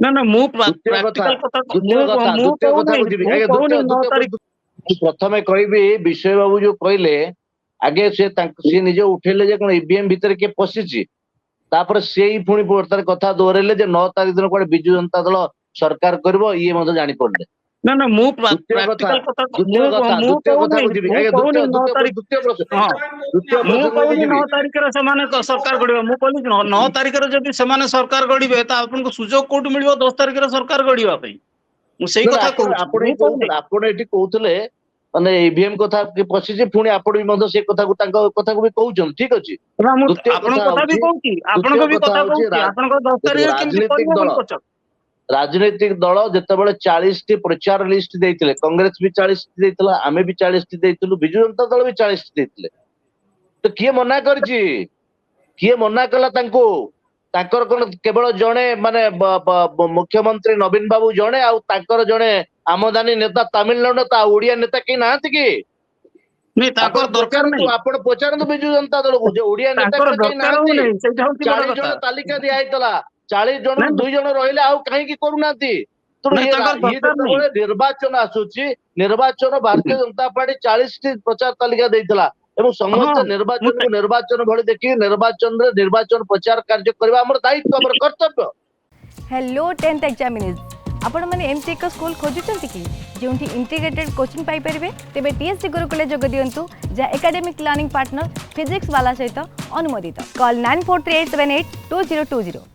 ନା ନା ମୁଁ ଦ୍ୱିତୀୟ କଥା ପ୍ରାକ୍ଟିକାଲ କଥା ଦ୍ୱିତୀୟ କଥା ମୁଁ ଦ୍ୱିତୀୟ କହୁନି କଥାକୁ ଯିବି ମୁଁ ଆଜ୍ଞା କହୁନି ଦ୍ୱିତୀୟ 9 ଦ୍ୱିତୀୟ ତାରିଖ ମୁଁ ପ୍ରଥମେ କହିବି ବିଶ୍ୱ ବାବୁ ଯୋଉ କହିଲେ ଆଗେ ସିଏ ନିଜେ ଉଠେଇଲେ ଯେ କଣ ଇଭିଏମ ଭିତରେ କିଏ ପଶିଛି ତାପରେ ସେଇ ପୁଣି ବର୍ତ୍ତମାନ କଥା ଦୋହରେଇଲେ ଯେ 9 ତାରିଖ ଦିନ କୁଆଡେ ବିଜୁ ଜନତା ଦଳ ସରକାର କରିବ ଇଏ ମଧ୍ୟ ଜାଣିପାରିଲେ। ନା ନା ମୁଁ ଦ୍ୱିତୀୟ କଥା ପ୍ରାକ୍ଟିକାଲ କଥା ଦ୍ୱିତୀୟ କଥା ମୁଁ ଦ୍ୱିତୀୟ କହୁନି କଥାକୁ ଯିବି ମୁଁ ଆଜ୍ଞା କହୁନି 9 ତାରିଖ ଦ୍ୱିତୀୟ ପ୍ରସଙ୍ଗ ହଁ ଦ୍ୱିତୀୟ ମୁଁ ପ୍ରସଙ୍ଗକୁ କହୁନି ଯିବି 9 ତାରିଖରେ ସେମାନେ ସରକାର ଗଢିବେ ମୁଁ କହିଲି 9 ତାରିଖରେ ଯଦି ସେମାନେ ସରକାର ଗଢିବେ ତ ଆପଣଙ୍କୁ ସୁଯୋଗ କୋଉଠୁ ମିଳିବ 10 ତାରିଖରେ ସରକାର ଗଢିବା ପାଇଁ ମୁଁ ସେଇ ନା କଥା ଆପଣ କହୁଛି ଆପଣ ମୁଁ ଏଠି କହୁନି କହୁଥିଲେ ଆପଣ ଏଠି କହୁଥିଲେ ମାନେ ଇଭିଏମ କଥା କି ପଶିଛି ପୁଣି ଆପଣ ବି ମଧ୍ୟ ସେ କଥାକୁ ତାଙ୍କ କଥାକୁ ବି କହୁଛନ୍ତି ଠିକ ଅଛି। ନା ମୁଁ ଦ୍ୱିତୀୟ ଆପଣଙ୍କ କଥା ବି ହଉଛି କହୁଛି ଦ୍ୱିତୀୟ ଆପଣଙ୍କ ବି କଥା କଥା ହଉଛି କହୁଛି ଆପଣଙ୍କ 10 ଦେଖନ୍ତୁ ତାରିଖରେ କେମିତି କରିବ ବୋଲି ପଚାର ରାଜନୈତିକ ଦଳ ଯେତେବେଳେ 40ଟି ପ୍ରଚାର ଲିଷ୍ଟ ଦେଇଥିଲେ କଂଗ୍ରେସ ବି 40ଟି ଦେଇଥିଲା ଆମେ ବି 40ଟି ଦେଇଥିଲୁ ବିଜୁ ଜନତା ଦଳ ବି 40ଟି ଦେଇଥିଲେ ତ କିଏ ମନା କରିଛି କିଏ ମନା କଲା ତାଙ୍କୁ ତାଙ୍କର କଣ କେବଳ ଜଣେ ମାନେ ମୁଖ୍ୟମନ୍ତ୍ରୀ ନବୀନ ବାବୁ ଜଣେ ଆଉ ତାଙ୍କର ଜଣେ ଆମଦାନୀ ନେତା ତାମିଲନାଡୁ ତା ଓଡିଆ ନେତା କେହି ନାହାନ୍ତି କି ନାଇଁ ତାଙ୍କର ଦରକାର ନାହିଁ ଆପଣ ପଚାରନ୍ତୁ ବିଜୁ ଜନତା ଦଳକୁ ଯେ ଓଡିଆ ନେତା ତାଙ୍କର କଣ କେହି ଦରକାର ନାହାନ୍ତି ହଉନାହିଁ ସେଇଟା ହଉଛି ବଡ 40 ଜଣ କଥା ତାଲିକା ଦିଆ ହେଇଥିଲା 40 ଜଣରୁ ନାଇଁ 2 ଜଣ ରହିଲେ ଆଉ କାହିଁକି କରୁନାହାନ୍ତି ତେଣୁ ନାଇଁ ତାଙ୍କର ଇଏ ଦରକାର ନାହିଁ ଯେତେବେଳେ ନିର୍ବାଚନ ଆସୁଛି ନିର୍ବାଚନ ଭାରତୀୟ ଜନତା ପାର୍ଟି 40ଟି ପ୍ରଚାର ତାଲିକା ଦେଇଥିଲା ଏବଂ ହଁ ସମସ୍ତେ ମୁଁ ନିର୍ବାଚନକୁ ନିର୍ବାଚନ ଭଳି ଦେଖିକି ନିର୍ବାଚନରେ ନିର୍ବାଚନ ପ୍ରଚାର କାର୍ଯ୍ୟ କରିବା ଆମର ଦାୟିତ୍ୱ ଆମର କର୍ତ୍ତବ୍ୟ। हेलो 10th एग्जामिनीज आपण मैंने एमती एक स्कूल खोजुंट कि जो इंटीग्रेटेड कोचिंग पाइपर तेज टीएससी गुरुकुल जोग दिंतु जहाँ एकेडमिक लर्निंग पार्टनर फिजिक्स वाला सहित अनुमोदित कॉल 9438782020।